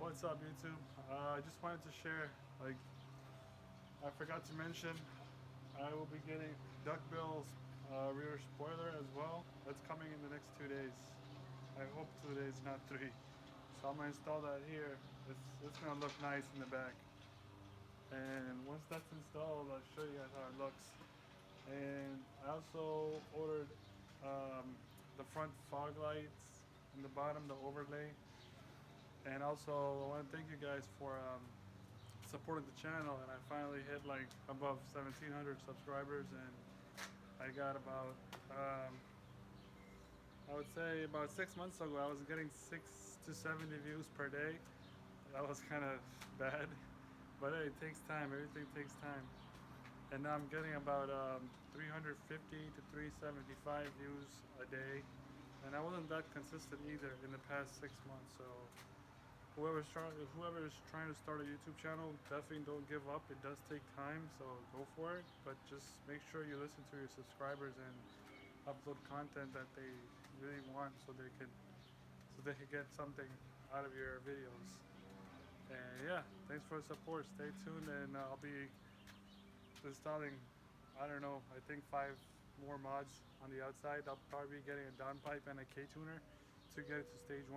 What's up, YouTube? I just wanted to share, like, I forgot to mention, I will be getting duckbill's rear spoiler as well. That's coming in the next 2 days. I hope 2 days, not three. So I'm gonna install that here. It's gonna look nice in the back. And once that's installed, I'll show you guys how it looks. And I also ordered the front fog lights and the bottom, the overlay. And also, I want to thank you guys for supporting the channel. And I finally hit like above 1,700 subscribers, and I got about, I would say about 6 months ago, I was getting 6 to 70 views per day. That was kind of bad, but hey, it takes time. Everything takes time. And now I'm getting about 350 to 375 views a day. And I wasn't that consistent either in the past 6 months. So whoever is trying to start a YouTube channel, definitely don't give up. It does take time, so go for it. But just make sure you listen to your subscribers and upload content that they really want, so they can get something out of your videos. And yeah, thanks for the support. Stay tuned, and I'll be installing, I don't know, I think 5 more mods on the outside. I'll probably be getting a downpipe and a K tuner to get it to stage 1.